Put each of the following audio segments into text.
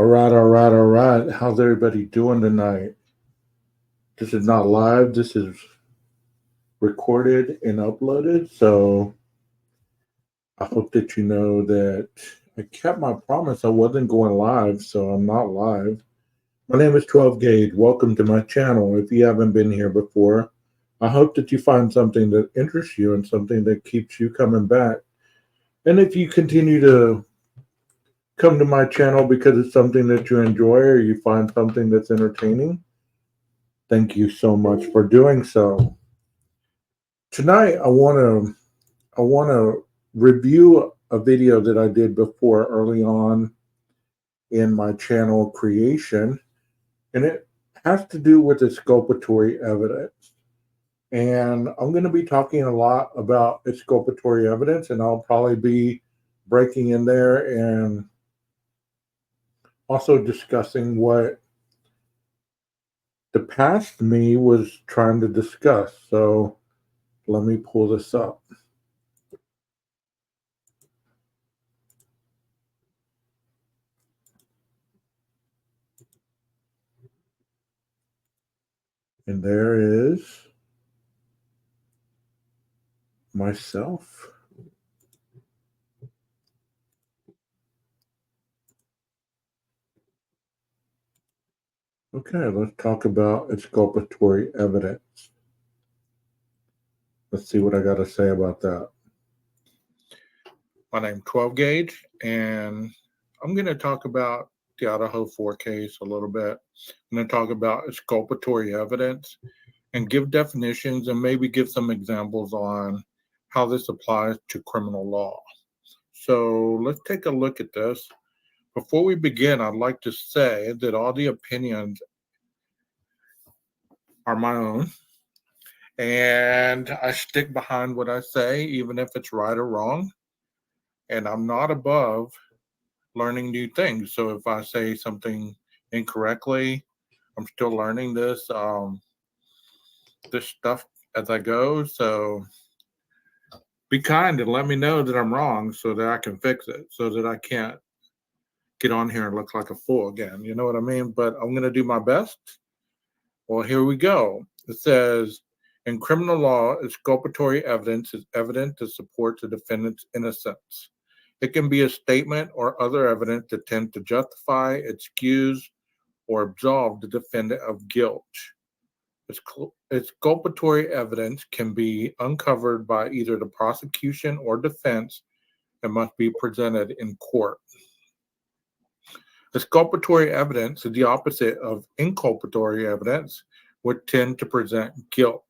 All right. How's everybody doing tonight? This is not live. This is recorded and uploaded. So I hope that you know that I kept my promise. I wasn't going live, so I'm not live. My name is 12 Gauge. Welcome to my channel. If you haven't been here before, I hope that you find something that interests you and something that keeps you coming back. And if you continue to come to my channel because it's something that you enjoy or you find something that's entertaining, thank you so much for doing so. Tonight I want to review a video that I did before early on in my channel creation, and it has to do with exculpatory evidence. And I'm going to be talking a lot about exculpatory evidence, and I'll probably be breaking in there and also discussing what the past me was trying to discuss. So let me pull this up. And there is myself. Okay, let's talk about exculpatory evidence. Let's see what I got to say about that. My name's 12 Gauge, and I'm going to talk about the IDAHO4 case a little bit. I'm going to talk about exculpatory evidence and give definitions and maybe give some examples on how this applies to criminal law. So let's take a look at this. Before we begin, I'd like to say that all the opinions are my own, and I stick behind what I say, even if it's right or wrong. And I'm not above learning new things. So if I say something incorrectly, I'm still learning this stuff as I go. So be kind and let me know that I'm wrong so that I can fix it, so that I can't get on here and look like a fool again. You know what I mean? But I'm going to do my best. Well, here we go. It says, in criminal law, exculpatory evidence is evidence that supports a defendant's innocence. It can be a statement or other evidence that tends to justify, excuse, or absolve the defendant of guilt. Exculpatory evidence can be uncovered by either the prosecution or defense and must be presented in court. Exculpatory evidence is the opposite of inculpatory evidence, which tend to present guilt.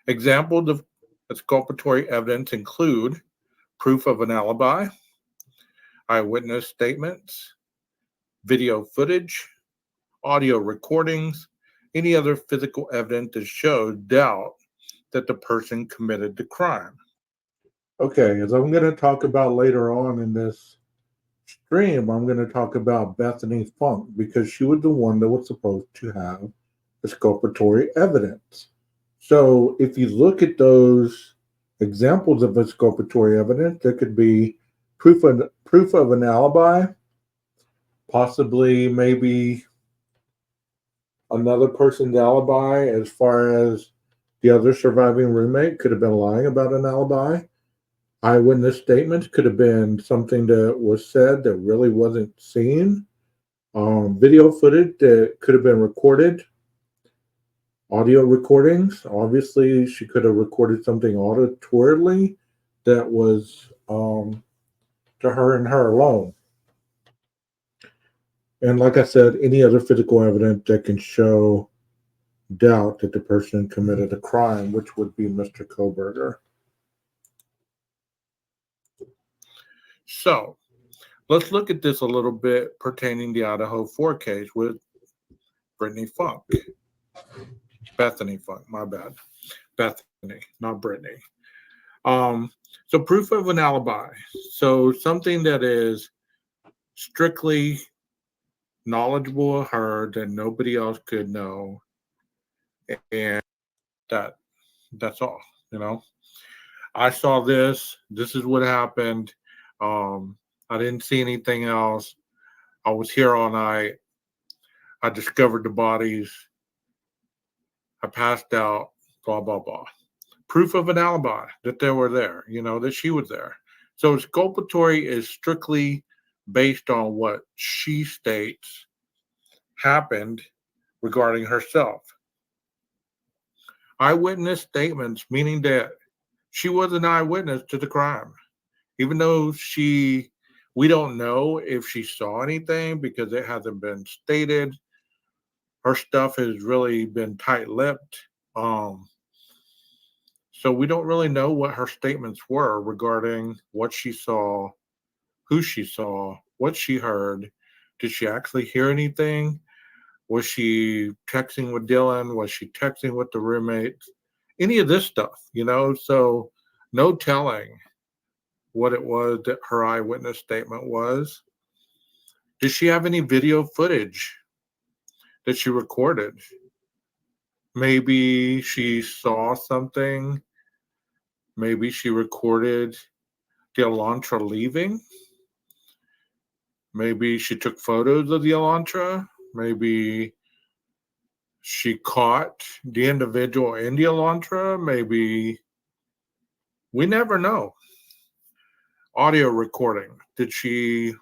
Examples of exculpatory evidence include proof of an alibi, eyewitness statements, video footage, audio recordings, any other physical evidence that shows doubt that the person committed the crime. Okay, as I'm going to talk about later on in this stream, I'm going to talk about Bethany Funk because she was the one that was supposed to have exculpatory evidence. So if you look at those examples of exculpatory evidence, there could be proof of an alibi, possibly maybe another person's alibi as far as the other surviving roommate could have been lying about an alibi. Eyewitness statements could have been something that was said that really wasn't seen. Video footage that could have been recorded. Audio recordings. Obviously, she could have recorded something auditorily that was to her and her alone. And like I said, any other physical evidence that can show doubt that the person committed a crime, which would be Mr. Koberger. So let's look at this a little bit pertaining to the IDAHO4 case with Brittany Funk. Bethany Funk, my bad. Bethany, not Brittany. So proof of an alibi. So something that is strictly knowledgeable of her that nobody else could know. And that's all, you know. I saw this. This is what happened. I didn't see anything else. I was here all night. I discovered the bodies. I passed out, blah, blah, blah. Proof of an alibi that they were there, that she was there. So exculpatory is strictly based on what she states happened regarding herself. Eyewitness statements, meaning that she was an eyewitness to the crime. Even though we don't know if she saw anything because it hasn't been stated. Her stuff has really been tight-lipped. So we don't really know what her statements were regarding what she saw, who she saw, what she heard. Did she actually hear anything? Was she texting with Dylan? Was she texting with the roommates? Any of this stuff, So no telling what it was that her eyewitness statement was. Did she have any video footage that she recorded? Maybe she saw something. Maybe she recorded the Elantra leaving. Maybe she took photos of the Elantra. Maybe she caught the individual in the Elantra. Maybe we never know. Audio recording. Did she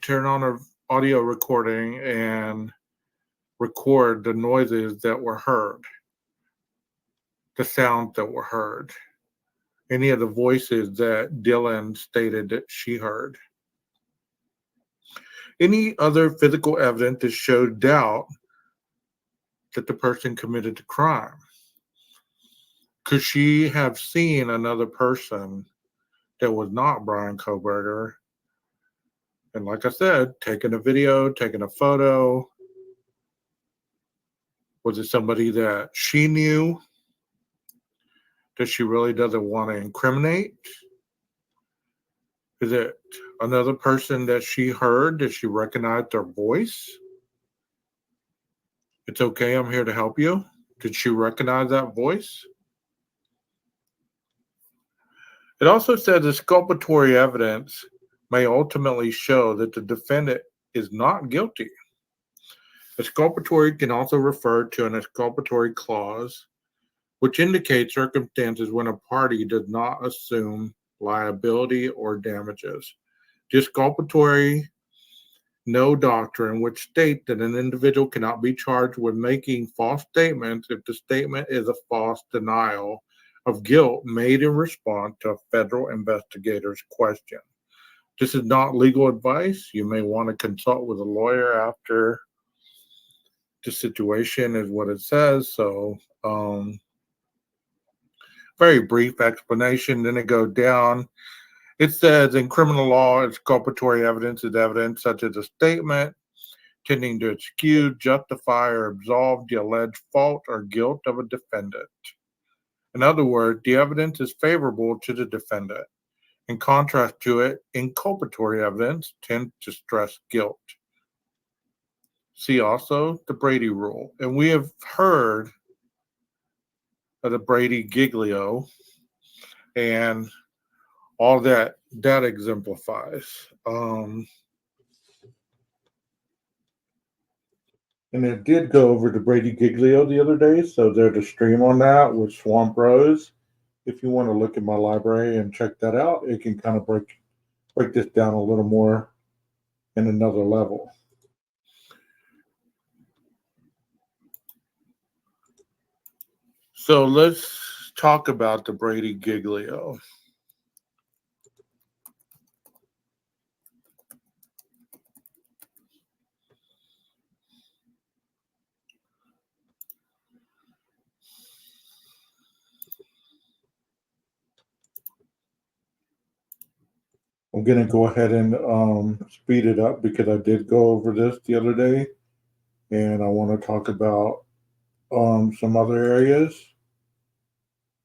turn on her audio recording and record the noises that were heard, the sounds that were heard, any of the voices that Dylan stated that she heard? Any other physical evidence that showed doubt that the person committed the crime? Could she have seen another person that was not Brian Kohberger? And like I said, taking a video, taking a photo. Was it somebody that she knew that she really doesn't want to incriminate? Is it another person that she heard? Did she recognize their voice? It's okay, I'm here to help you. Did she recognize that voice? It also says exculpatory evidence may ultimately show that the defendant is not guilty. Exculpatory can also refer to an exculpatory clause, which indicates circumstances when a party does not assume liability or damages. The exculpatory no doctrine which state that an individual cannot be charged with making false statements if the statement is a false denial of guilt made in response to a federal investigator's question. This is not legal advice. You may want to consult with a lawyer after the situation, is what it says. So, very brief explanation. Then it goes down. It says in criminal law, exculpatory evidence is evidence such as a statement tending to excuse, justify, or absolve the alleged fault or guilt of a defendant. In other words, the evidence is favorable to the defendant. In contrast to it, inculpatory evidence tends to stress guilt. See also the Brady Rule. And we have heard of the Brady Giglio and all that exemplifies. And it did go over to Brady Giglio the other day, so there's a stream on that with Swamp Rose. If you want to look at my library and check that out, it can kind of break this down a little more in another level. So let's talk about the Brady Giglio. I'm going to go ahead and speed it up because I did go over this the other day, and I want to talk about some other areas.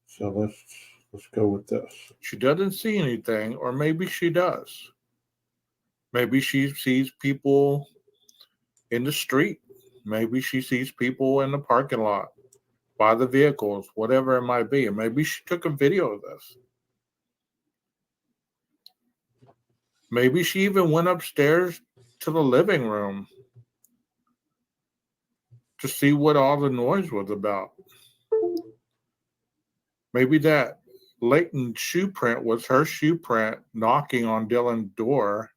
So let's go with this. She doesn't see anything, or maybe she does. Maybe she sees people in the street. Maybe she sees people in the parking lot, by the vehicles, whatever it might be. And maybe she took a video of this. Maybe she even went upstairs to the living room to see what all the noise was about. Maybe that latent shoe print was her shoe print knocking on Dylan's door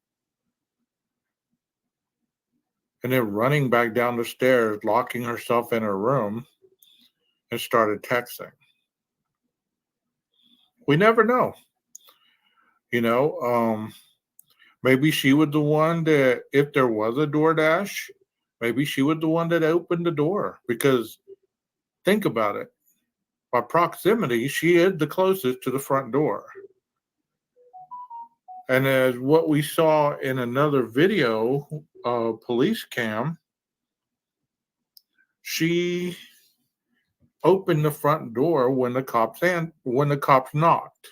and then running back down the stairs, locking herself in her room, and started texting. We never know. Maybe she was the one that, if there was a DoorDash, maybe she was the one that opened the door. Because think about it. By proximity, she is the closest to the front door. And as what we saw in another video, police cam, she opened the front door when the cops knocked.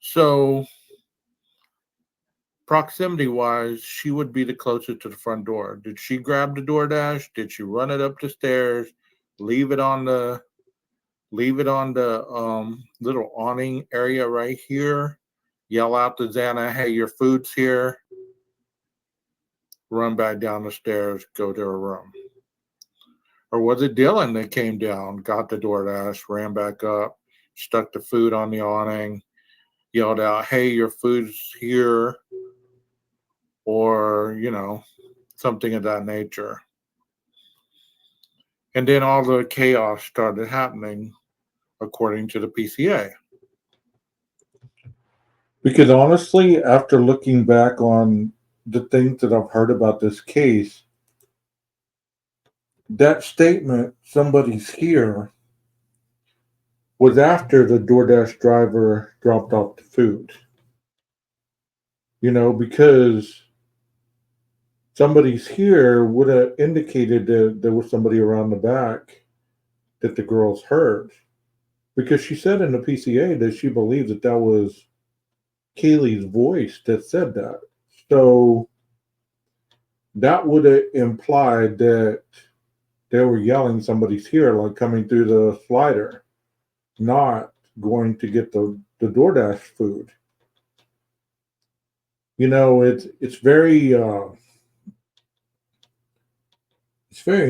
So proximity wise, she would be the closest to the front door. Did she grab the DoorDash? Did she run it up the stairs, leave it on the little awning area right here, yell out to Xana, hey, your food's here, run back down the stairs, go to her room? Or was it Dylan that came down, got the DoorDash, ran back up, stuck the food on the awning, yelled out, hey, your food's here, or, something of that nature? And then all the chaos started happening, according to the PCA. Because honestly, after looking back on the things that I've heard about this case, that statement, somebody's here, was after the DoorDash driver dropped off the food. Because somebody's here would have indicated that there was somebody around the back that the girls heard. Because she said in the PCA that she believed that was Kaylee's voice that said that. So that would have implied that they were yelling, somebody's here, like coming through the slider, not going to get the DoorDash food. It's very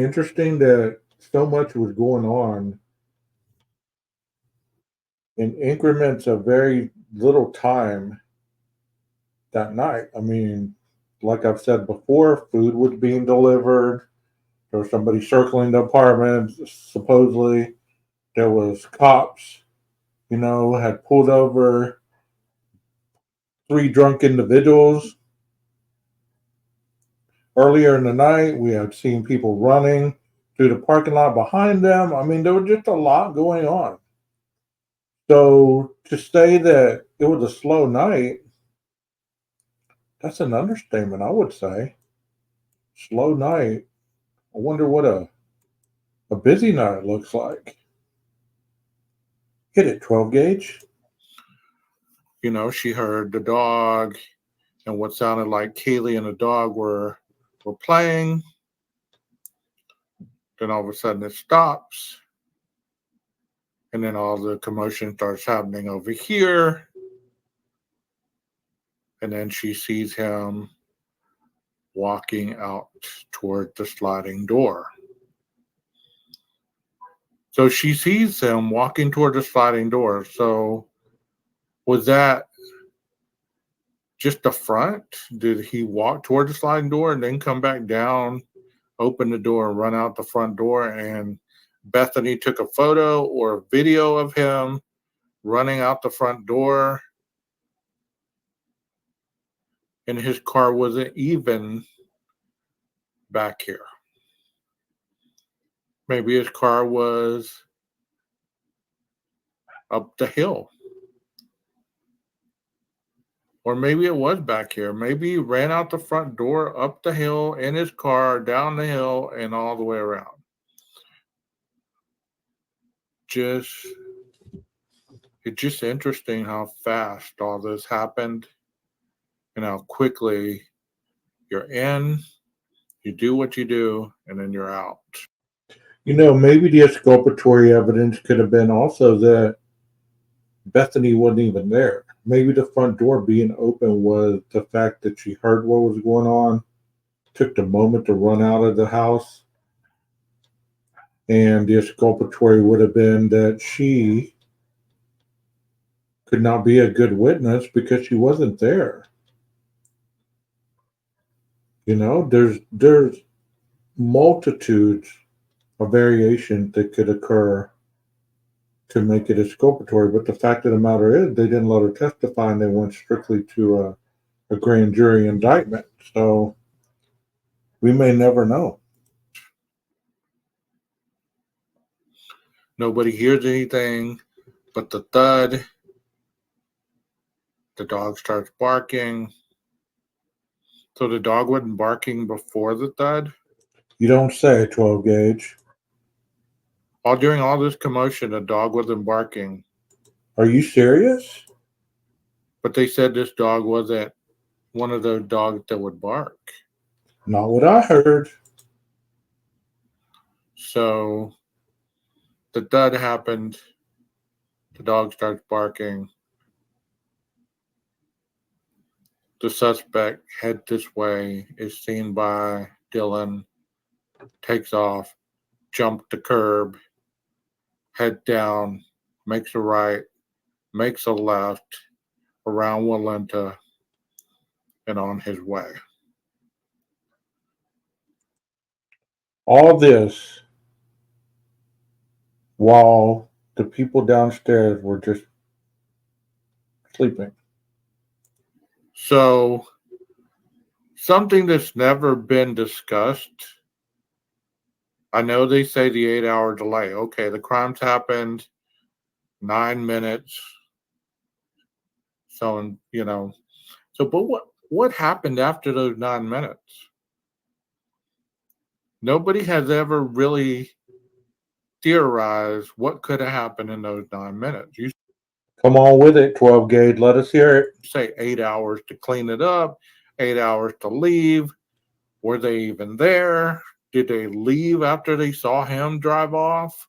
interesting that so much was going on in increments of very little time that night. I mean, like I've said before, food was being delivered. There was somebody circling the apartment. Supposedly, there was cops, had pulled over 3 drunk individuals. Earlier in the night, we had seen people running through the parking lot behind them. I mean, there was just a lot going on. So to say that it was a slow night, that's an understatement, I would say. Slow night. I wonder what a busy night looks like. Hit it, 12 gauge. She heard the dog and what sounded like Kaylee and the dog were playing. Then all of a sudden it stops. And then all the commotion starts happening over here. And then she sees him walking out toward the sliding door. So she sees him walking toward the sliding door. So was that just the front? Did he walk toward the sliding door and then come back down, open the door, and run out the front door? And Bethany took a photo or a video of him running out the front door, and his car wasn't even back here. Maybe his car was up the hill. Or maybe it was back here. Maybe he ran out the front door, up the hill, in his car, down the hill, and all the way around. It's just interesting how fast all this happened and how quickly you're in, you do what you do, and then you're out. Maybe the exculpatory evidence could have been also that Bethany wasn't even there. maybe the front door being open was the fact that she heard what was going on, took the moment to run out of the house, and the exculpatory would have been that she could not be a good witness because she wasn't there. There's multitudes of variations that could occur to make it exculpatory, but the fact of the matter is they didn't let her testify and they went strictly to a grand jury indictment. So we may never know. Nobody hears anything but the thud. The dog starts barking. So the dog wasn't barking before the thud? You don't say, 12 gauge. While during all this commotion, the dog wasn't barking. Are you serious? But they said this dog wasn't one of those dogs that would bark. Not what I heard. So the thud happened. The dog starts barking. The suspect heads this way, is seen by Dylan, takes off, jumped the curb, head down, makes a right, makes a left, around Walenta, and on his way. All this while the people downstairs were just sleeping. So, something that's never been discussed. I know they say the 8-hour delay. Okay, the crimes happened 9 minutes. So, but what happened after those 9 minutes? Nobody has ever really theorized what could have happened in those 9 minutes. You Come on with it, 12 gauge. Let us hear it. say 8 hours to clean it up, 8 hours to leave. Were they even there? Did they leave after they saw him drive off?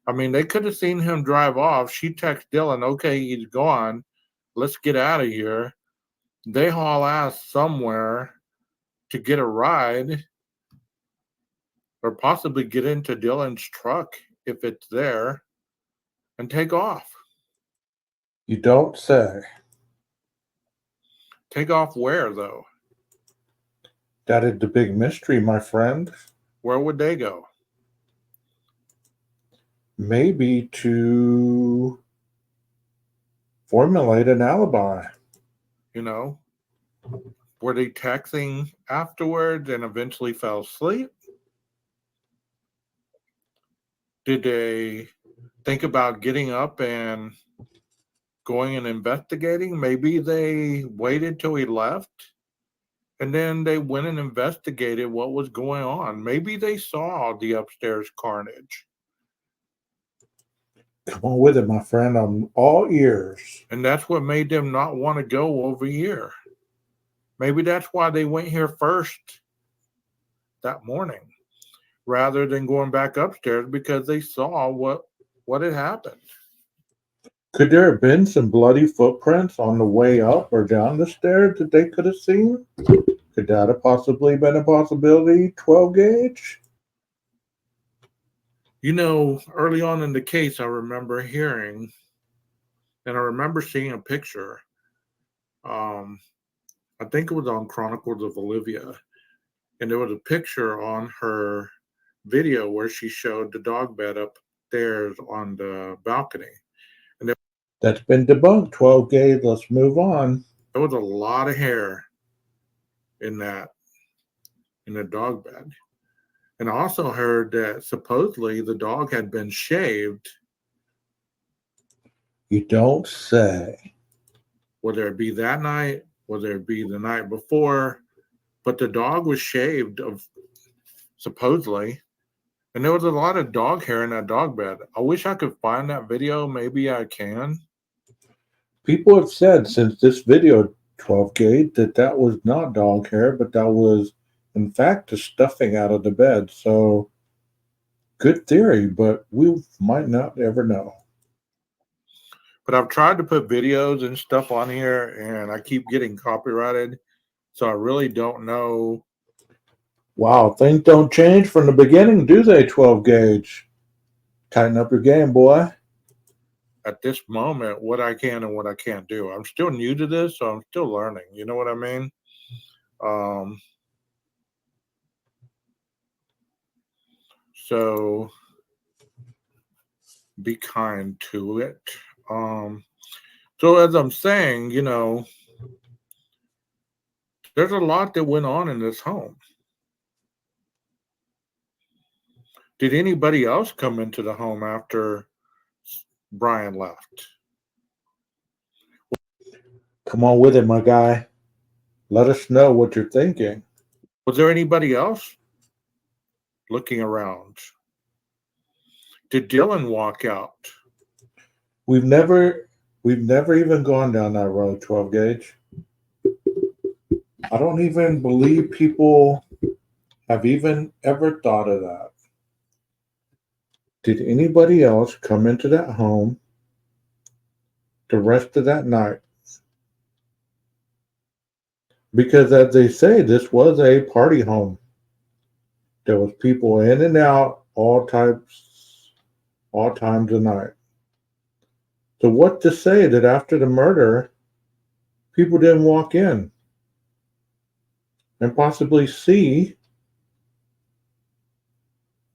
I mean, they could have seen him drive off. She texts Dylan, okay, he's gone. Let's get out of here. They haul ass somewhere to get a ride or possibly get into Dylan's truck if it's there and take off. You don't say. Take off where, though? That is the big mystery, my friend. Where would they go? Maybe to formulate an alibi. Were they texting afterwards and eventually fell asleep? Did they think about getting up and going and investigating? Maybe they waited till he left and then they went and investigated what was going on. Maybe they saw the upstairs carnage. Come on with it, my friend. I'm all ears. And that's what made them not want to go over here. Maybe that's why they went here first that morning rather than going back upstairs, because they saw what had happened. Could there have been some bloody footprints on the way up or down the stairs that they could have seen? Could that have possibly been a possibility, 12 gauge? Early on in the case, I remember hearing, and I remember seeing a picture. I think it was on Chronicles of Olivia, and there was a picture on her video where she showed the dog bed upstairs on the balcony. And That's been debunked, 12 gauge. Let's move on. there was a lot of hair in the dog bed. And I also heard that supposedly the dog had been shaved. You don't say. Whether it be that night, whether it be the night before, but the dog was shaved supposedly. And there was a lot of dog hair in that dog bed. I wish I could find that video. Maybe I can. People have said since this video, 12 gauge, that was not dog hair, but that was, in fact, the stuffing out of the bed. So, good theory, but we might not ever know. But I've tried to put videos and stuff on here, and I keep getting copyrighted. So I really don't know. Wow, things don't change from the beginning, do they, 12 gauge? Tighten up your game, boy. At this moment what I can and what I can't do. I'm still new to this, so I'm still learning. You know what I mean? Um, so be kind to it. So as I'm saying, there's a lot that went on in this home. Did anybody else come into the home after Brian left? Come on with it, my guy. Let us know what you're thinking. Was there anybody else looking around? Did Dylan walk out? We've never even gone down that road, 12 gauge. I don't even believe people have even ever thought of that. Did anybody else come into that home the rest of that night? Because as they say, this was a party home. There was people in and out, all times of night. So what to say that after the murder, people didn't walk in and possibly see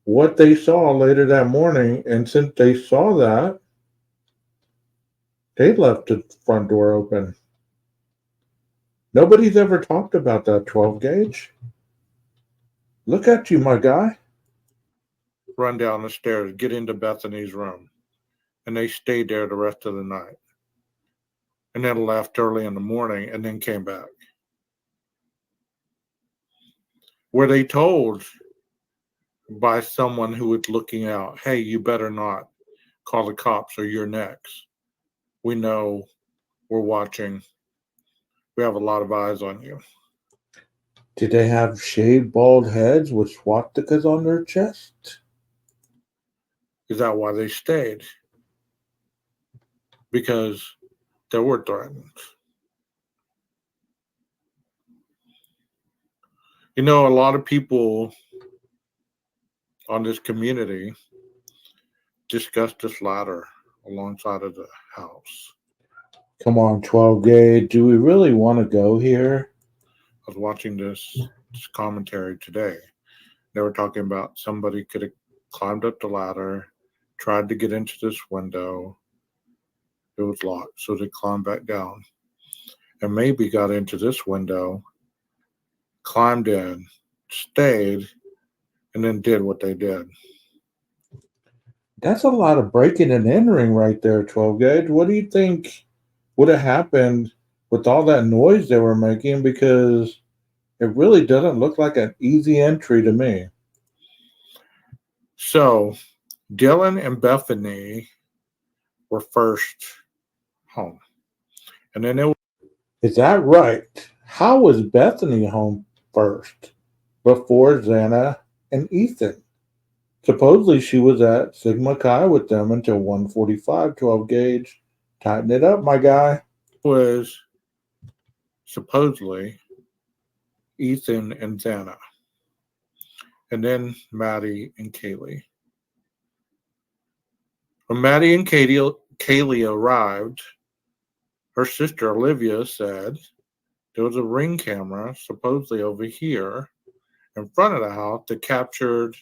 what they saw later that morning, and since they saw that, they left the front door open. Nobody's ever talked about that, 12 gauge. Look at you, my guy. Run down the stairs, get into Bethany's room, and they stayed there the rest of the night. And then left early in the morning and then came back. Were they told by someone who was looking out, hey, you better not call the cops or you're next? We know, we're watching. We have a lot of eyes on you. Did they have shaved bald heads with swastikas on their chest? Is that why they stayed? Because they were threatened. A lot of people on this community discussed this ladder alongside of the house. Come on, 12 gauge. Do we really want to go here? I was watching this commentary today. They were talking about somebody could have climbed up the ladder, tried to get into this window. It was locked, so they climbed back down and maybe got into this window, climbed in, stayed, and then did what they did. That's a lot of breaking and entering right there, 12 gauge. What do you think would have happened with all that noise they were making? Because it really doesn't look like an easy entry to me. So Dylan and Bethany were first home. And then it was, Is that right? How was Bethany home first before Xana and Ethan? Supposedly she was at Sigma Chi with them until 1:45, 12 gauge. Tighten it up, my guy. supposedly Ethan and Xana. And then Maddie and Kaylee. When Maddie and Kaylee arrived, her sister Olivia said there was a ring camera supposedly over here in front of the house that captured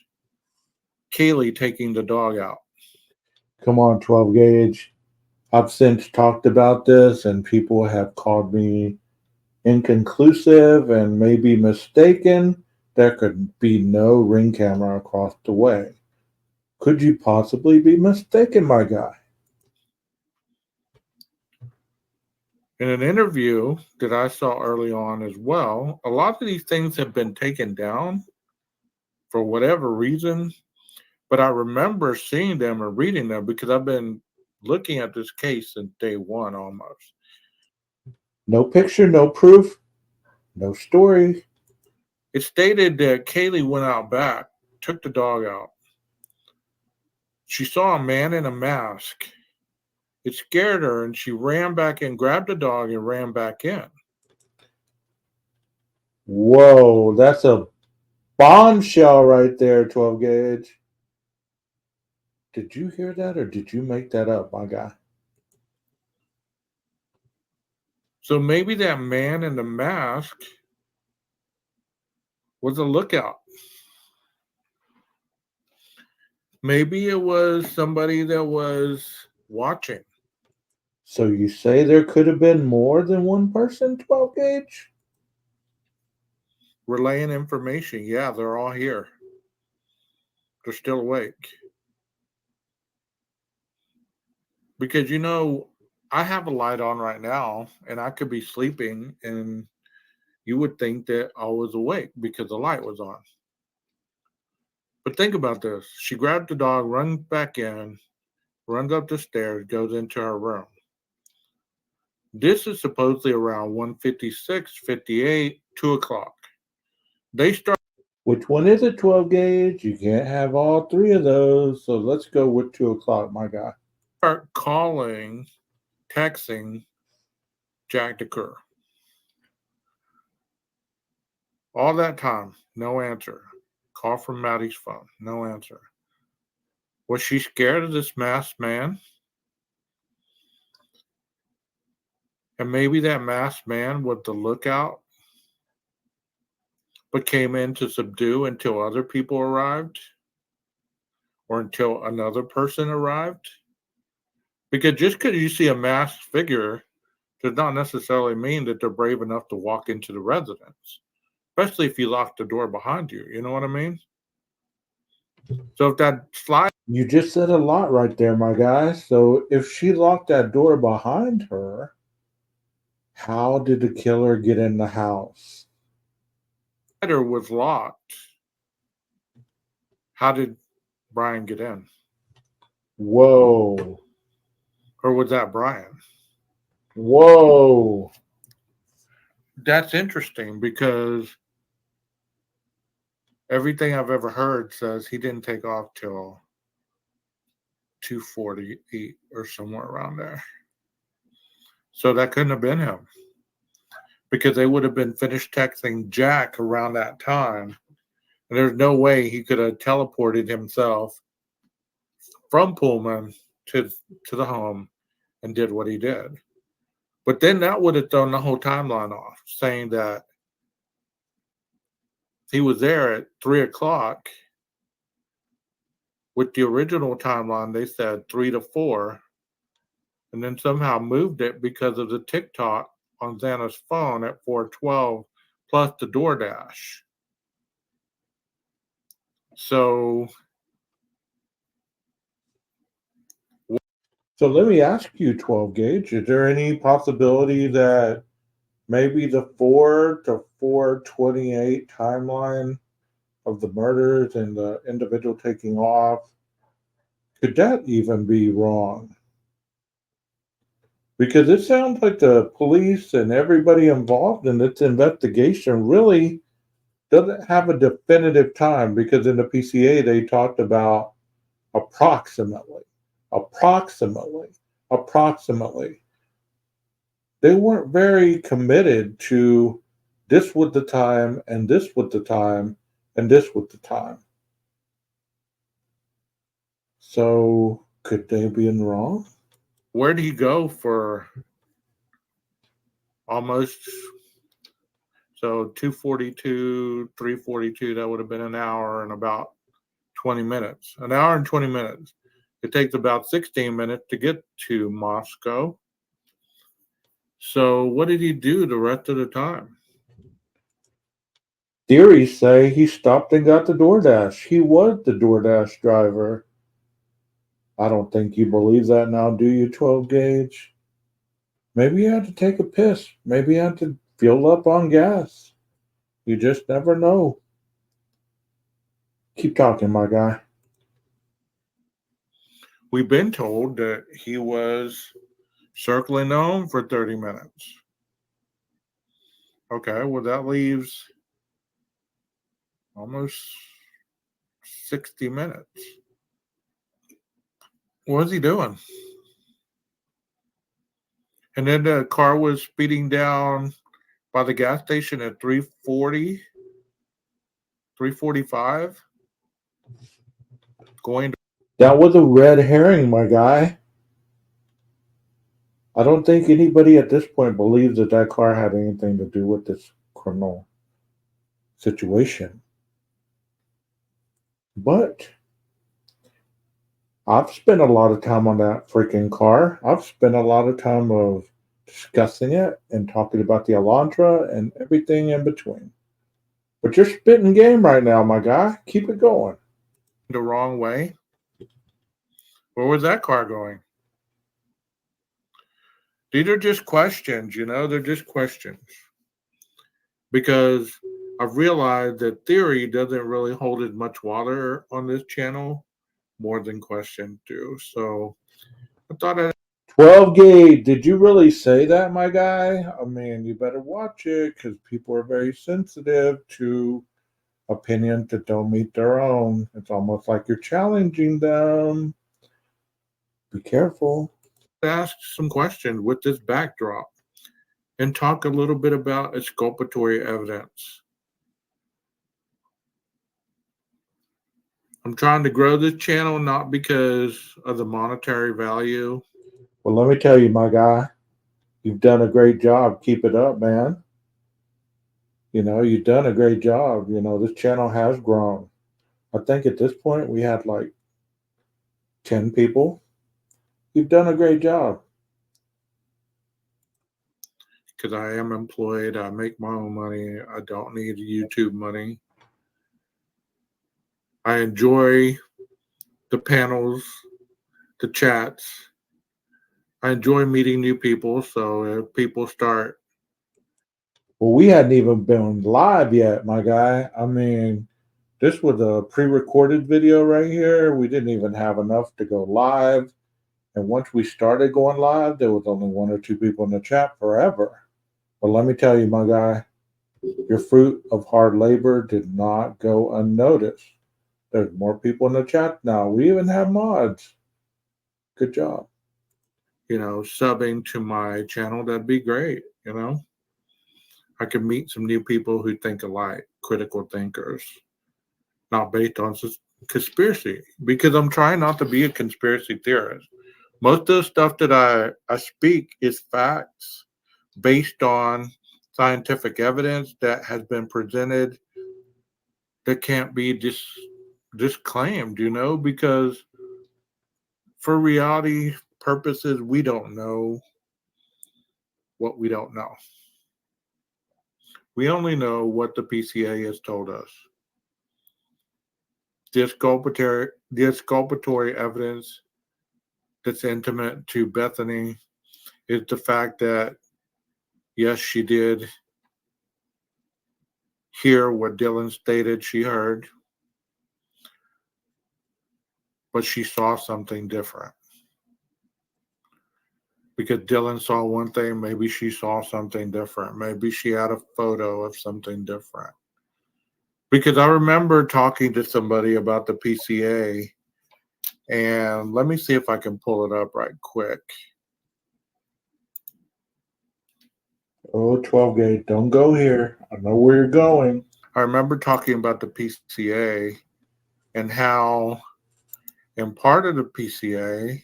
Kaylee taking the dog out. Come on, 12 gauge. I've since talked about this, and people have called me inconclusive and maybe mistaken. There could be no ring camera across the way. Could you possibly be mistaken, my guy? In an interview that I saw early on as well, a lot of these things have been taken down for whatever reason, but I remember seeing them and reading them because I've been looking at this case since day one almost. No picture, no proof, no story. It stated that Kaylee went out back, took the dog out. She saw a man in a mask It scared her, and she ran back in, grabbed the dog, and ran back in. Whoa, that's a bombshell right there, 12 gauge. Did you hear that or did you make that up, my guy? So maybe that man in the mask was a lookout. Maybe it was somebody that was watching. So you say there could have been more than one person, 12 gauge? Relaying information. Yeah, they're all here. They're still awake. Because, I have a light on right now, and I could be sleeping, and you would think that I was awake because the light was on. But think about this. She grabbed the dog, runs back in, runs up the stairs, goes into her room. This is supposedly around 1:56, 58, 2 o'clock. They start. Which one is it, 12 gauge? You can't have all three of those. So let's go with 2 o'clock, my guy. Start calling, texting Jack DeCur. All that time, no answer. Call from Maddie's phone, no answer. Was she scared of this masked man? And maybe that masked man was the lookout, but came in to subdue until other people arrived, or until another person arrived. Because just because you see a masked figure does not necessarily mean that they're brave enough to walk into the residence, especially if you lock the door behind you. You know what I mean? So if that slide. You just said a lot right there, my guy. So if she locked that door behind her, how did the killer get in the house? Slider was locked, how did Brian get in? Whoa. Or was that Brian? Whoa. That's interesting because everything I've ever heard says he didn't take off till 2:48 or somewhere around there. So that couldn't have been him because they would have been finished texting Jack around that time. And there's no way he could have teleported himself from Pullman to the home and did what he did. But then that would have thrown the whole timeline off, saying that he was there at 3 o'clock. With the original timeline, they said 3 to 4, and then somehow moved it because of the TikTok on Xana's phone at 4:12, plus the DoorDash. So let me ask you, 12 gauge, is there any possibility that maybe the 4 to 4:28 timeline of the murders and the individual taking off, could that even be wrong? Because it sounds like the police and everybody involved in this investigation really doesn't have a definitive time, because in the PCA they talked about approximately, approximately, approximately. They weren't very committed to this was the time and this was the time and this was the time. So could they be in wrong? where did he go for almost? So 2:42, 3:42, that would have been an hour and about 20 minutes. An hour and 20 minutes. It takes about 16 minutes to get to Moscow. So what did he do the rest of the time? Theories say he stopped and got the DoorDash. He was the DoorDash driver. I don't think you believe that now, do you, 12 gauge? Maybe you had to take a piss. Maybe you had to fuel up on gas. You just never know. Keep talking, my guy. We've been told that he was circling the home for 30 minutes. Okay, well, that leaves almost 60 minutes. What was he doing? And then the car was speeding down by the gas station at 340, 345, going to. That was a red herring, my guy. I don't think anybody at this point believes that that car had anything to do with this criminal situation. But I've spent a lot of time on that freaking car. I've spent a lot of time of discussing it and talking about the Elantra and everything in between. But you're spitting game right now, my guy. Keep it going. The wrong way. Where was that car going? These are just questions, they're just questions. Because I've realized that theory doesn't really hold as much water on this channel more than questions do. So I thought 12 gauge. Did you really say that, my guy? I mean, you better watch it because people are very sensitive to opinions that don't meet their own. It's almost like you're challenging them. Be careful. ask some questions with this backdrop and talk a little bit about exculpatory evidence. I'm trying to grow this channel not because of the monetary value. Well, let me tell you, my guy, you've done a great job. Keep it up, man. You've done a great job. This channel has grown. I think at this point we had like 10 people. You've done a great job. Because I am employed, I make my own money. I don't need YouTube money. I enjoy the panels, the chats. I enjoy meeting new people. So if people start. Well, we hadn't even been live yet, my guy. I mean, this was a pre-recorded video right here. We didn't even have enough to go live. And once we started going live, there was only one or two people in the chat forever. But let me tell you, my guy, your fruit of hard labor did not go unnoticed. There's more people in the chat now. We even have mods. Good job. Subbing to my channel, that'd be great. I could meet some new people who think alike, critical thinkers, not based on conspiracy, because I'm trying not to be a conspiracy theorist. Most of the stuff that I speak is facts based on scientific evidence that has been presented that can't be disclaimed, because for reality purposes, we don't know what we don't know. We only know what the PCA has told us. The exculpatory evidence that's intimate to Bethany is the fact that, yes, she did hear what Dylan stated she heard, but she saw something different. Because Dylan saw one thing, maybe she saw something different. Maybe she had a photo of something different. Because I remember talking to somebody about the PCA, and let me see if I can pull it up right quick. Oh, 12 gauge, don't go here. I know where you're going. I remember talking about the PCA and how in part of the PCA,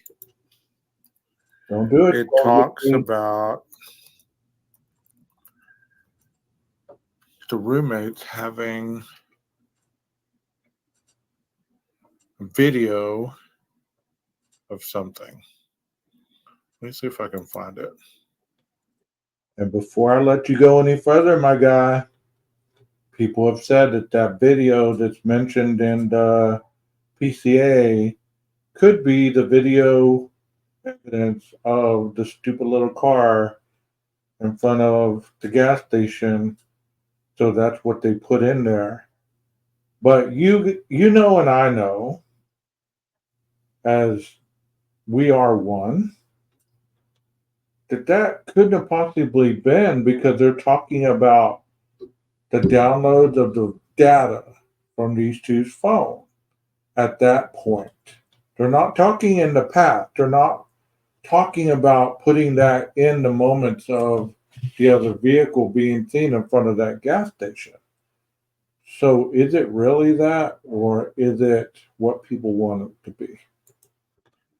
Don't do it. it talks about the roommates having a video of something. Let me see if I can find it. And before I let you go any further, my guy, people have said that that video that's mentioned in the PCA could be the video evidence of the stupid little car in front of the gas station. So that's what they put in there. But you know, and I know, as we are one, that couldn't have possibly been because they're talking about the downloads of the data from these two's phone at that point. They're not talking in the past. They're not talking about putting that in the moments of the other vehicle being seen in front of that gas station. So is it really that, or is it what people want it to be?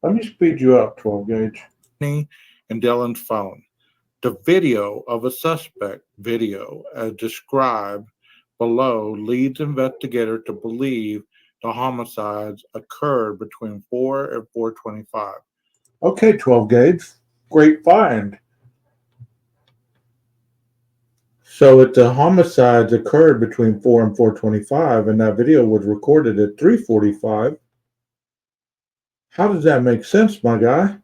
Let me speed you up, 12 gauge. and Dylan's phone. The video of a suspect video, as described below, leads investigator to believe the homicides occurred between 4 and 4:25. Okay, 12 gauge. Great find. So if the homicides occurred between 4 and 4:25, and that video was recorded at 3:45, how does that make sense, my guy?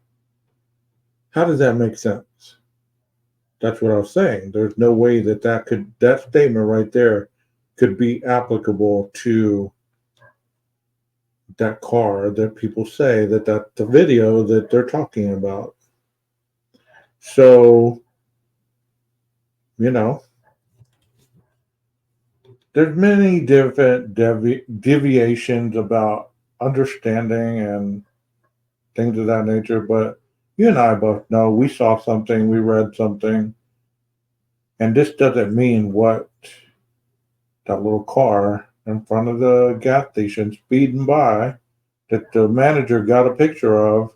How does that make sense? That's what I was saying. There's no way that that statement right there could be applicable to that car that people say that the video that they're talking about. So, you know, there's many different deviations about understanding and things of that nature, but you and I both know we saw something, we read something, and this doesn't mean what that little car in front of the gas station speeding by that the manager got a picture of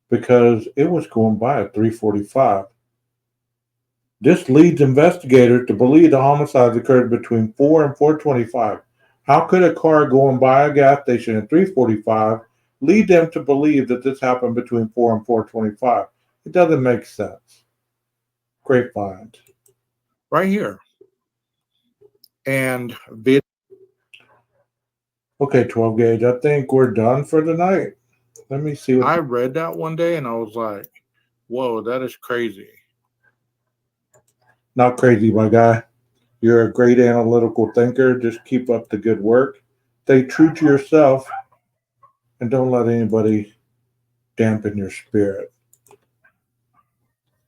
because it was going by at 3:45. This leads investigators to believe the homicides occurred between 4 and 4:25. How could a car going by a gas station at 3:45 lead them to believe that this happened between 4 and 4:25? It doesn't make sense. Great find. Right here. And video. Okay, 12 gauge. I think we're done for the night. Let me see what. I read that one day and I was like, whoa, that is crazy. Not crazy, my guy. You're a great analytical thinker. Just keep up the good work. Stay true to yourself and don't let anybody dampen your spirit.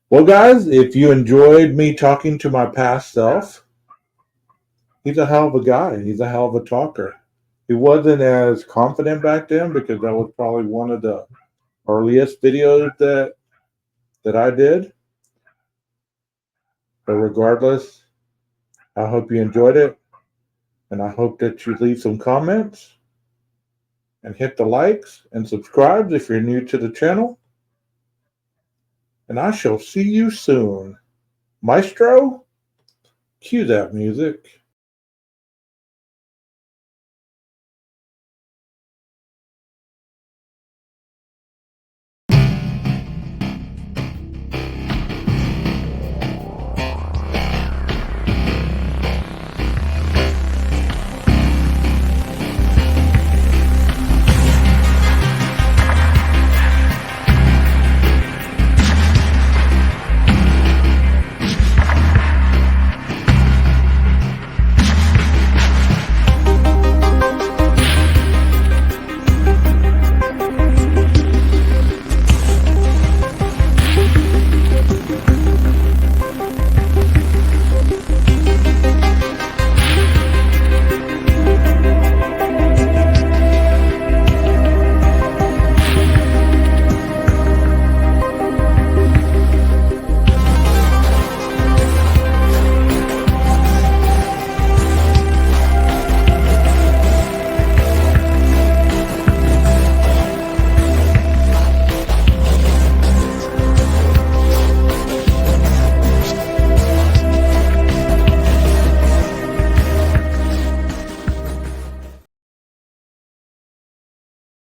Well, guys, if you enjoyed me talking to my past self, he's a hell of a guy. He's a hell of a talker. He wasn't as confident back then because that was probably one of the earliest videos that I did. But regardless, I hope you enjoyed it. And I hope that you leave some comments and hit the likes and subscribe if you're new to the channel. And I shall see you soon. Maestro, cue that music.